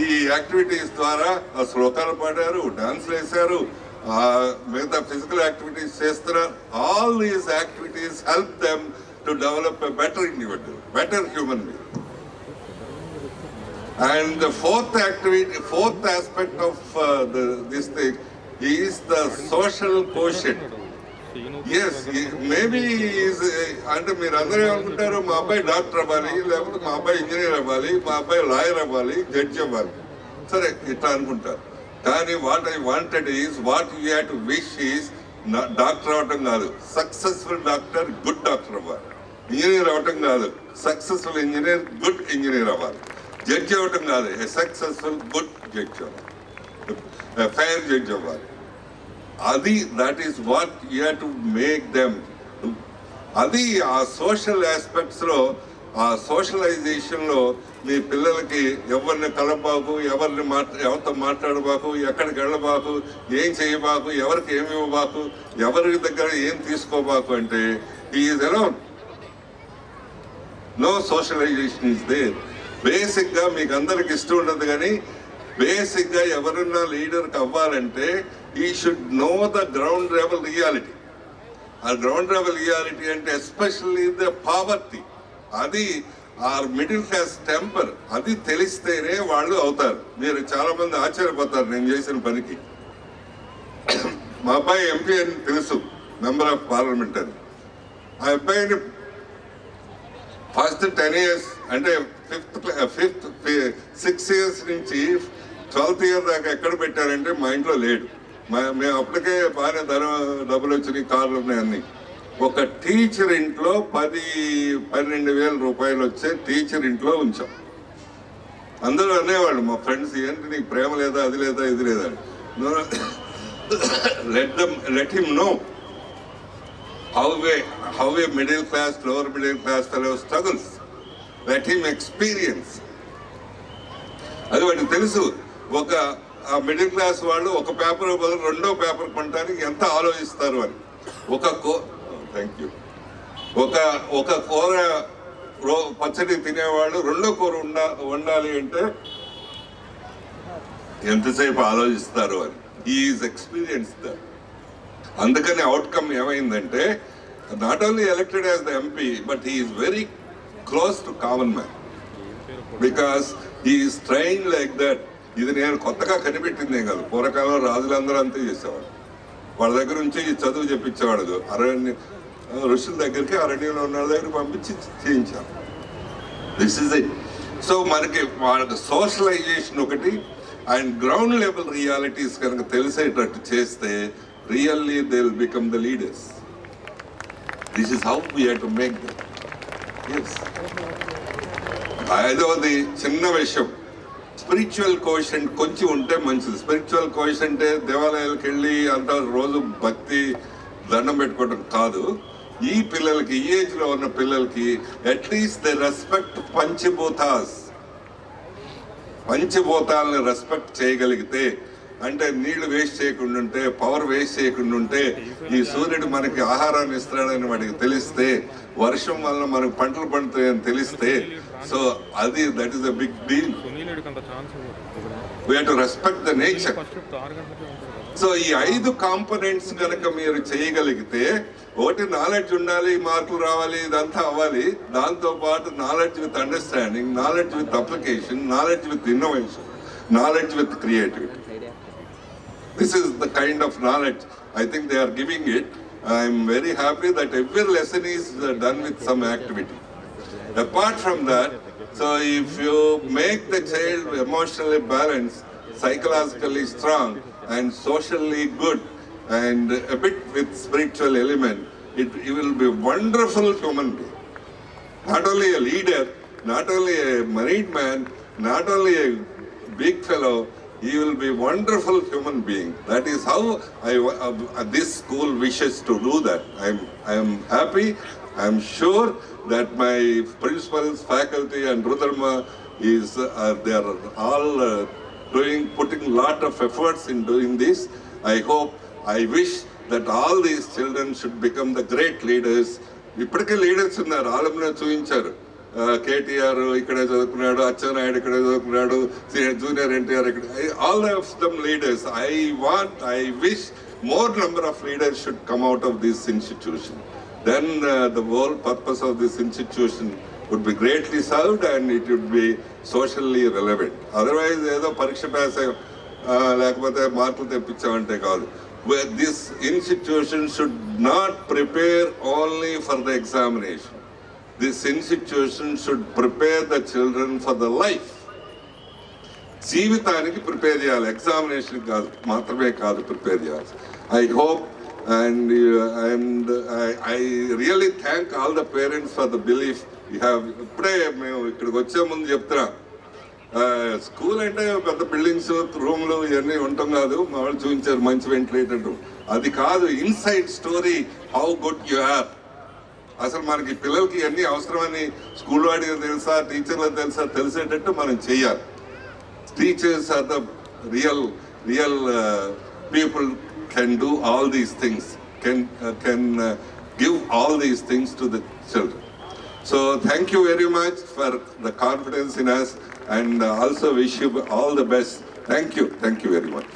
ఈ activities ద్వారా ఆ శ్లోకాలు పాడారు, డాన్స్లు వేశారు, మిగతా ఫిజికల్ యాక్టివిటీస్ చేస్తున్నారు. All these activities help them to develop a better individual, better human being. And the fourth aspect of this thing is the social quotient. Yes, maybe అంటే మీరు అందరూ ఏమనుకుంటారు, మా అబ్బాయి డాక్టర్ అవ్వాలి, లేకపోతే మా అబ్బాయి ఇంజనీర్ అవ్వాలి, మా అబ్బాయి లాయర్ అవ్వాలి, జడ్జి అవ్వాలి, సరే ఇట్లా అనుకుంటారు. కానీ what I wanted is, what you have to wish is doctor అవటం కాదు, సక్సెస్ఫుల్ డాక్టర్, గుడ్ డాక్టర్ అవ్వాలి. ఇంజనీర్ అవటం కాదు, సక్సెస్ఫుల్ ఇంజనీర్, గుడ్ ఇంజనీర్ అవ్వాలి. జడ్జి అవ్వటం కాదు, ఏ సక్సెస్ఫుల్ గుడ్ జడ్జి అవ్వాలి, ఫెయిర్ జడ్జి అవ్వాలి. అది that is what you have to make them. అది ఆ సోషల్ ఆస్పెక్ట్స్లో, ఆ సోషలైజేషన్లో మీ పిల్లలకి ఎవరిని కలబాకు, ఎవరితో మాట్లాడబాకు, ఎక్కడికి వెళ్ళబాకు, ఏం చేయబాకు, ఎవరికి ఏమి ఇవ్వబాకు, ఎవరి దగ్గర ఏం తీసుకోబాకు అంటే is alone. No socialisation is there. బేసిక్గా మీకు అందరికి ఇష్టం ఉండదు, కానీ బేసిక్గా ఎవరన్నా లీడర్కి అవ్వాలంటే ఈ should know the ground level reality. ఆ గ్రౌండ్ లెవెల్ రియాలిటీ అంటే ఎస్పెషల్లీ ద పావర్టీ, అది ఆర్ మిడిల్ క్లాస్ టెంపర్, అది తెలిస్తేనే వాళ్ళు అవుతారు. మీరు చాలా మంది ఆశ్చర్యపోతారు నేను చేసిన పనికి. మా అబ్బాయి ఎంపీ అని తెలుసు, మెంబర్ ఆఫ్ పార్లమెంట్ అని. ఆ అబ్బాయిని ఫస్ట్ 10 years అంటే ఫిఫ్త్ 6 years నుంచి 12th year దాకా ఎక్కడ పెట్టారంటే మా ఇంట్లో లేడు. మేము అప్పటికే బాగానే డబ్బులు వచ్చినాయి, కార్లు ఉన్నాయి, అన్ని. ఒక టీచర్ ఇంట్లో 12,000 రూపాయలు వచ్చే టీచర్ ఇంట్లో ఉంచాం. అందరూ అనేవాళ్ళు మా ఫ్రెండ్స్, ఏంటి నీకు ప్రేమ లేదా, అది లేదా, ఇది లేదా. Let him know how a middle class, lower middle class fellow struggles. Let him experience. అది వాడికి తెలుసు. ఒక మిడిల్ క్లాస్ వాళ్ళు ఒక పేపర్ బదులు 2వ పేపర్ కొనడానికి ఎంత ఆలోచిస్తారు అని. Thank you. ఒక కూర పచ్చడి తినేవాళ్ళు 2వ కూర వండాలి అంటే ఎంతసేపు ఆలోచిస్తారు అని. Is experience that. అందుకని అవుట్కమ్ ఏమైందంటే not only elected as the MP, but he is very close to common man, because he is train like that. ఇది నేను కొత్తగా కనిపెట్టిందేం కాదు. పూర్వకాలం రాజులందరూ అంతే చేసేవాడు. వాళ్ళ దగ్గర నుంచి చదువు చెప్పించేవాడు. ఋషుల దగ్గరికి, అరణ్యంలో ఉన్న వాళ్ళ దగ్గర పంపించి చేయించాను. This is it. సో మనకి వాళ్ళకి సోషలైజేషన్ ఒకటి అండ్ గ్రౌండ్ లెవెల్ రియాలిటీస్ కనుక తెలిసేటట్టు చేస్తే really they will become the leaders. This is how we have to make them. Yes. ఐదవది చిన్న విషయం, స్పిరిచువల్ కోషెంట్ కొంచెం ఉంటే మంచిది. స్పిరిచువల్ కోషెంట్ దేవాలయాలకు వెళ్ళి అంత రోజు భక్తి దండం పెట్టుకోవడం కాదు. ఈ పిల్లలకి, ఈ ఏజ్ లో ఉన్న పిల్లలకి అట్లీస్ట్ దే రెస్పెక్ట్ పంచభూతాలని రెస్పెక్ట్ చేయగలిగితే, అంటే నీళ్లు వేస్ట్ చేయకుండా ఉంటే, పవర్ వేస్ట్ చేయకుండా ఉంటే, ఈ సూర్యుడు మనకి ఆహారాన్ని ఇస్తాడని వాడికి తెలిస్తే, వర్షం వల్ల మనకు పంటలు పండుతాయని తెలిస్తే, సో అది that is a big deal. We have to respect the nature. So ఈ 5 కాంపోనెంట్స్ కనుక మీరు చేయగలిగితే, ఒకటి నాలెడ్జ్ ఉండాలి, మార్కులు రావాలి, ఇదంతా అవ్వాలి. దాంతో పాటు knowledge with understanding, knowledge with application, knowledge with innovation, knowledge with creativity. This is the kind of knowledge I think they are giving it. I am very happy that every lesson is done with some activity. Apart from that, so if you make the child emotionally balanced, psychologically strong and socially good and a bit with spiritual element, it will be a wonderful human being. Not only a leader, not only a married man, not only a big fellow, he will be a wonderful human being. That is how this school wishes to do that. I am happy. I am sure that my principals, faculty and Rudharma is they are all putting a lot of efforts in doing this. I wish that all these children should become the great leaders. ఇప్పటికే leaders ఉన్నారు, ఆలంలో చూపించారు. కేటీఆర్ ఇక్కడే చదువుకున్నాడు, అచ్చెన్నాయుడు ఇక్కడే చదువుకున్నాడు, junior NTR ఇక్కడ, all of them leaders. I wish more number of leaders should come out of this institution. Then the whole purpose of this institution would be greatly served and it would be socially relevant. Otherwise, ఏదో పరీక్ష pass లేకపోతే మార్కులు తెప్పించామంటే కాదు. This institution should not prepare only for the examination. This institution should prepare the children for the life. జీవితానికి prepare చేయాలి, examination కాదు మాత్రమే కాదు ప్రిపేర్ చేయాలి. I hope and I really thank all the parents for the belief you have. ఇప్పుడే మేము ఇక్కడికి వచ్చే ముందు చెప్తున్నా, స్కూల్ అంటే పెద్ద బిల్డింగ్స్ రూమ్లు ఇవన్నీ ఉంటాం కాదు. మా వాళ్ళు చూపించారు మంచి వెంటిలేటర్ రూమ్, అది కాదు. Inside story how good you are. అసలు మనకి పిల్లలకి ఇవన్నీ అవసరమని స్కూల్ వాడికి తెలుసా, టీచర్లకు తెలుసా, తెలిసేటట్టు మనం చెయ్యాలి. Teachers are the real people can do all these things, can give all these things to the children. So thank you very much for the confidence in us and also wish you all the best. Thank you very much.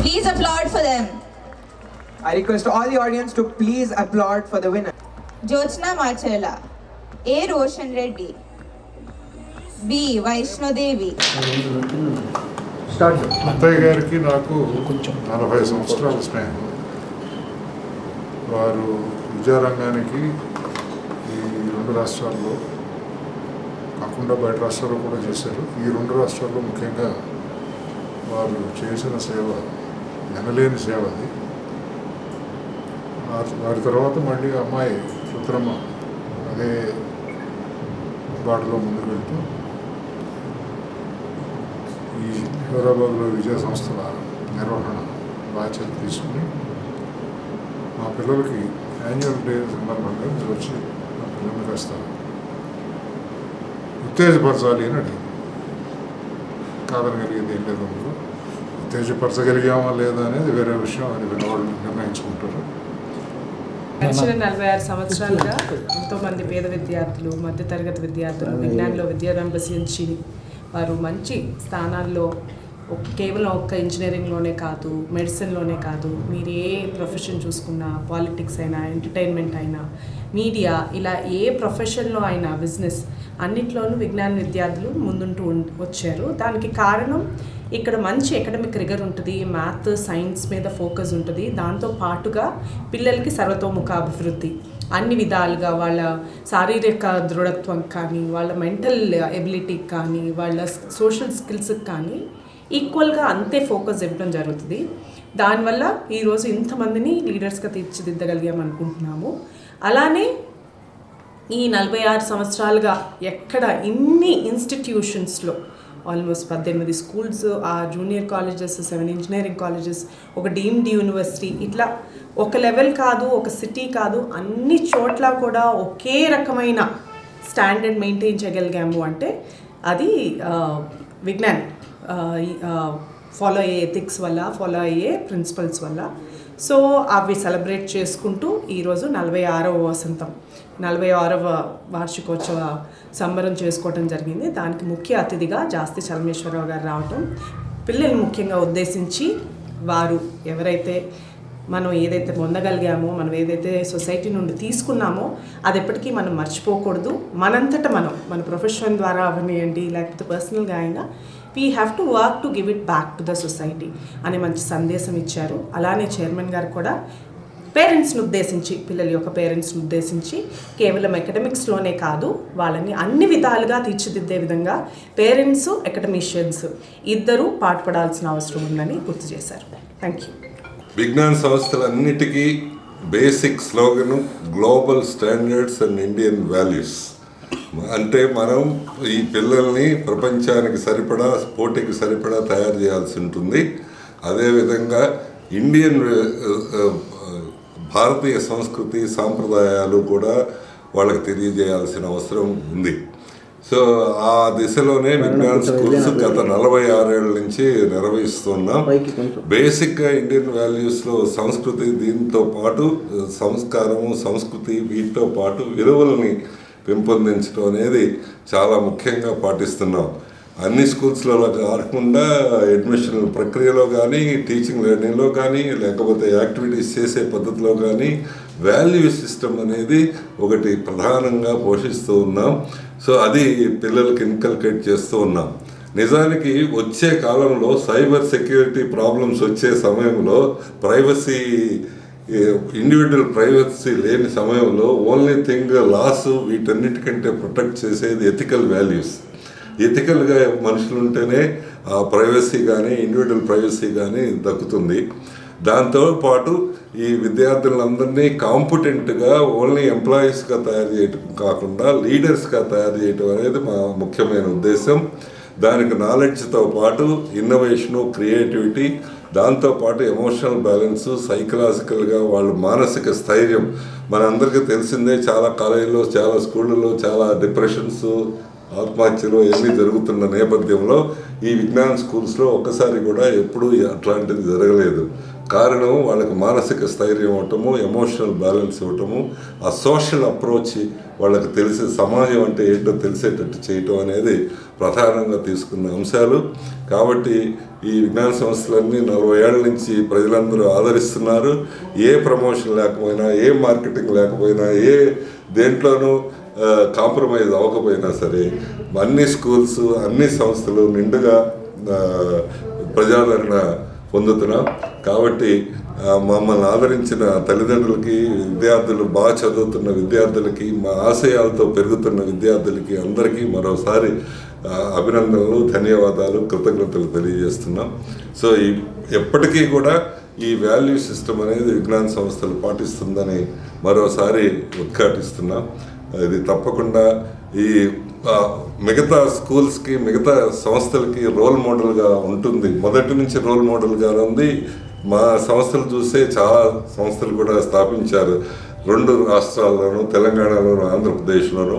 Please applaud for them. I request all the audience to please applaud for the winner. Jyotsna Machela, A. Roshan Reddy, B. Vaishnodevi. అత్తయ్య గారికి నాకు 40 సంవత్సరాల స్నేహం. వారు విద్యారంగానికి ఈ 2 రాష్ట్రాల్లో కాకుండా బయట రాష్ట్రాల్లో కూడా చేశారు. ఈ 2 రాష్ట్రాల్లో ముఖ్యంగా వారు చేసిన సేవ ఎనలేని సేవ అది. వారి తర్వాత మళ్ళీ అమ్మాయి రుద్రమ్మ అదే బాటలో ముందుకు వెళ్తూ ఈ హైదరాబాద్లో విజయ సంస్థల నిర్వహణ బాధ్యత తీసుకుని మా పిల్లలకి యాన్యువల్ డే సందర్భంగా మీరు వచ్చి మా పిల్లల్ని కాస్త ఉత్తేజపరచాలి అని అడిగింది. కాదనగలిగేది ఏం లేదు. అందులో ఉత్తేజపరచగలిగామా లేదా అనేది వేరే విషయం, అది వినవాళ్ళు నిర్ణయించుకుంటారు. గడిచిన 46 సంవత్సరాలుగా ఎంతోమంది పేద విద్యార్థులు, మధ్యతరగతి విద్యార్థులు విజ్ఞానంలో విద్యాభ్యాసించి వారు మంచి స్థానాల్లో కేవలం ఒక్క ఇంజనీరింగ్లోనే కాదు, మెడిసిన్లోనే కాదు, మీరు ఏ ప్రొఫెషన్ చూసుకున్నా, పాలిటిక్స్ అయినా, ఎంటర్టైన్మెంట్ అయినా, మీడియా, ఇలా ఏ ప్రొఫెషన్లో అయినా, బిజినెస్, అన్నిట్లోనూ విజ్ఞాన విద్యార్థులు ముందుంటూ వచ్చారు. దానికి కారణం ఇక్కడ మంచి అకాడమిక్ రిగర్ ఉంటుంది, మ్యాథ్, సైన్స్ మీద ఫోకస్ ఉంటుంది. దాంతో పాటుగా పిల్లలకి సర్వతోముఖ అభివృద్ధి అన్ని విధాలుగా, వాళ్ళ శారీరక దృఢత్వం కానీ, వాళ్ళ మెంటల్ ఎబిలిటీకి కానీ, వాళ్ళ సోషల్ స్కిల్స్కి కానీ ఈక్వల్గా అంతే ఫోకస్ ఇవ్వడం జరుగుతుంది. దానివల్ల ఈరోజు ఇంతమందిని లీడర్స్గా తీర్చిదిద్దగలిగామనుకుంటున్నాము. అలానే ఈ 46 సంవత్సరాలుగా ఎక్కడ ఇన్ని ఇన్స్టిట్యూషన్స్లో almost 18 schools, 6 junior colleges, 7 engineering colleges, ఒక డీమ్డ్ యూనివర్సిటీ, ఇట్లా ఒక లెవెల్ కాదు, ఒక సిటీ కాదు, అన్ని చోట్ల కూడా ఒకే రకమైన స్టాండర్డ్ మెయింటైన్ చేయగలిగాము అంటే అది విజ్ఞాన్ ఫాలో అయ్యే ఎథిక్స్ వల్ల, ఫాలో అయ్యే ప్రిన్సిపల్స్ వల్ల. సో అవి సెలబ్రేట్ చేసుకుంటూ ఈరోజు 46వ వసంతం, 46వ వార్షికోత్సవ సంబరం చేసుకోవడం జరిగింది. దానికి ముఖ్య అతిథిగా జాస్తి చలమేశ్వరరావు గారు రావటం, పిల్లల్ని ముఖ్యంగా ఉద్దేశించి వారు ఎవరైతే మనం ఏదైతే పొందగలిగామో, మనం ఏదైతే సొసైటీ నుండి తీసుకున్నామో అది ఎప్పటికీ మనం మర్చిపోకూడదు. మనంతటా మనం మన ప్రొఫెషన్ ద్వారా అవనియండి, లేకపోతే పర్సనల్గా అయినా we have to work to give it back to the society అనే మంచి సందేశం ఇచ్చారు. అలానే చైర్మన్ గారు కూడా పేరెంట్స్ని ఉద్దేశించి, పిల్లల యొక్క పేరెంట్స్ని ఉద్దేశించి కేవలం అకాడమిక్స్లోనే కాదు, వాళ్ళని అన్ని విధాలుగా తీర్చిదిద్దే విధంగా పేరెంట్స్, అకాడమిషియన్స్ ఇద్దరూ పాటుపడాల్సిన అవసరం ఉందని గుర్తు చేశారు. Thank you. విజ్ఞాన సంస్థలన్నిటికీ basic slogan global standards and Indian values. అంటే మనం ఈ పిల్లల్ని ప్రపంచానికి సరిపడా, పోటీకి సరిపడా తయారు చేయాల్సి ఉంటుంది. అదేవిధంగా ఇండియన్ భారతీయ సంస్కృతి, సాంప్రదాయాలు కూడా వాళ్ళకి తెలియజేయాల్సిన అవసరం ఉంది. సో ఆ దిశలోనే విజ్ఞాన్ స్కూల్స్ గత 46 ఏళ్ళ నుంచి నిర్వహిస్తున్నాం. బేసిక్గా ఇండియన్ వాల్యూస్లో సంస్కృతి, దీంతో పాటు సంస్కారము, సంస్కృతి, వీటితో పాటు విలువలని పెంపొందించడం అనేది చాలా ముఖ్యంగా పాటిస్తున్నాం. అన్ని స్కూల్స్లో కాకుండా అడ్మిషన్ ప్రక్రియలో కానీ, టీచింగ్ లెర్నింగ్లో కానీ, లేకపోతే యాక్టివిటీస్ చేసే పద్ధతిలో కానీ వాల్యూ సిస్టమ్ అనేది ఒకటి ప్రధానంగా పోషిస్తూ ఉన్నాం. సో అది పిల్లలకి ఇన్కల్కేట్ చేస్తూ ఉన్నాం. నిజానికి వచ్చే కాలంలో సైబర్ సెక్యూరిటీ ప్రాబ్లమ్స్ వచ్చే సమయంలో ఇండివిజువల్ ప్రైవసీ లేని సమయంలో ఓన్లీ థింగ్ లాస్ వీటన్నిటికంటే ప్రొటెక్ట్ చేసేది ఎథికల్ వాల్యూస్. ఎథికల్గా మనుషులు ఉంటేనే ఆ ప్రైవసీ కానీ, ఇండివిజువల్ ప్రైవసీ కానీ దక్కుతుంది. దాంతోపాటు ఈ విద్యార్థులందరినీ కాంపిటెంట్గా ఓన్లీ ఎంప్లాయీస్గా తయారు చేయటం కాకుండా లీడర్స్గా తయారు చేయటం అనేది మా ముఖ్యమైన ఉద్దేశం. దానికి నాలెడ్జ్తో పాటు ఇన్నోవేషను, క్రియేటివిటీ, దాంతోపాటు ఎమోషనల్ బ్యాలెన్సు, సైకలాజికల్గా వాళ్ళు మానసిక స్థైర్యం. మనందరికీ తెలిసిందే, చాలా కాలేజీలో, చాలా స్కూళ్ళలో చాలా డిప్రెషన్స్, ఆత్మహత్యలు ఇవన్నీ జరుగుతున్న నేపథ్యంలో ఈ విజ్ఞాన్ స్కూల్స్లో ఒక్కసారి కూడా ఎప్పుడూ అట్లాంటిది జరగలేదు. కారణం వాళ్ళకి మానసిక స్థైర్యం ఇవ్వటము, ఎమోషనల్ బ్యాలెన్స్ ఇవ్వటము, ఆ సోషల్ అప్రోచ్ వాళ్ళకి తెలిసే సమాజం అంటే ఏంటో తెలిసేటట్టు చేయటం అనేది ప్రధానంగా తీసుకున్న అంశాలు. కాబట్టి ఈ విజ్ఞాన సంస్థలన్నీ 40 ఏళ్ళ నుంచి ప్రజలందరూ ఆదరిస్తున్నారు. ఏ ప్రమోషన్ లేకపోయినా, ఏ మార్కెటింగ్ లేకపోయినా, ఏ దేంట్లోనూ కాంప్రమైజ్ అవ్వకపోయినా సరే అన్ని స్కూల్స్, అన్ని సంస్థలు నిండుగా ప్రజాదరణ పొందుతున్నాం. కాబట్టి మమ్మల్ని ఆదరించిన తల్లిదండ్రులకి, విద్యార్థులు బాగా చదువుతున్న విద్యార్థులకి, మా ఆశయాలతో పెరుగుతున్న విద్యార్థులకి అందరికీ మరోసారి అభినందనలు, ధన్యవాదాలు, కృతజ్ఞతలు తెలియజేస్తున్నాం. సో ఎప్పటికీ కూడా ఈ వాల్యూ సిస్టమ్ అనేది విజ్ఞాన సంస్థలు పాటిస్తుందని మరోసారి ఉద్ఘాటిస్తున్నాం. ఇది తప్పకుండా ఈ మిగతా స్కూల్స్కి, మిగతా సంస్థలకి రోల్ మోడల్గా ఉంటుంది. మొదటి నుంచి రోల్ మోడల్గా ఉంది. మా సంస్థలు చూస్తే చాలా సంస్థలు కూడా స్థాపించారు 2 రాష్ట్రాల్లోనూ, తెలంగాణలోను, ఆంధ్రప్రదేశ్లోను.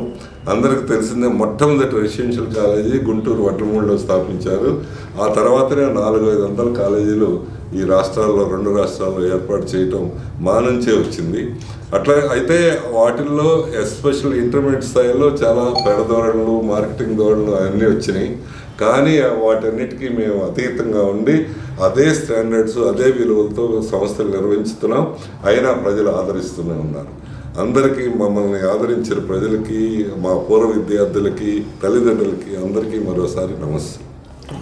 అందరికీ తెలిసిందే, మొట్టమొదటి రెసిడెన్షియల్ కాలేజీ గుంటూరు వడ్లమూడిలో స్థాపించారు. ఆ తర్వాతనే 400-500 కాలేజీలు ఈ రాష్ట్రాల్లో, 2 రాష్ట్రాల్లో ఏర్పాటు చేయటం మా నుంచే వచ్చింది. అట్లా అయితే వాటిల్లో ఎస్పెషల్ ఇంటర్మీడియట్ స్థాయిలో చాలా పెడధోరణులు, మార్కెటింగ్ ధోరణులు అన్నీ వచ్చినాయి. కానీ వాటన్నిటికీ మేము అతీతంగా ఉండి అదే స్టాండర్డ్స్, అదే విలువలతో సంస్థలు నిర్వహించుతున్నాం. అయినా ప్రజలు ఆదరిస్తూనే ఉన్నారు. అందరికీ, మమ్మల్ని ఆదరించిన ప్రజలకి, మా పూర్వ విద్యార్థులకి, తల్లిదండ్రులకి అందరికీ మరోసారి నమస్తే.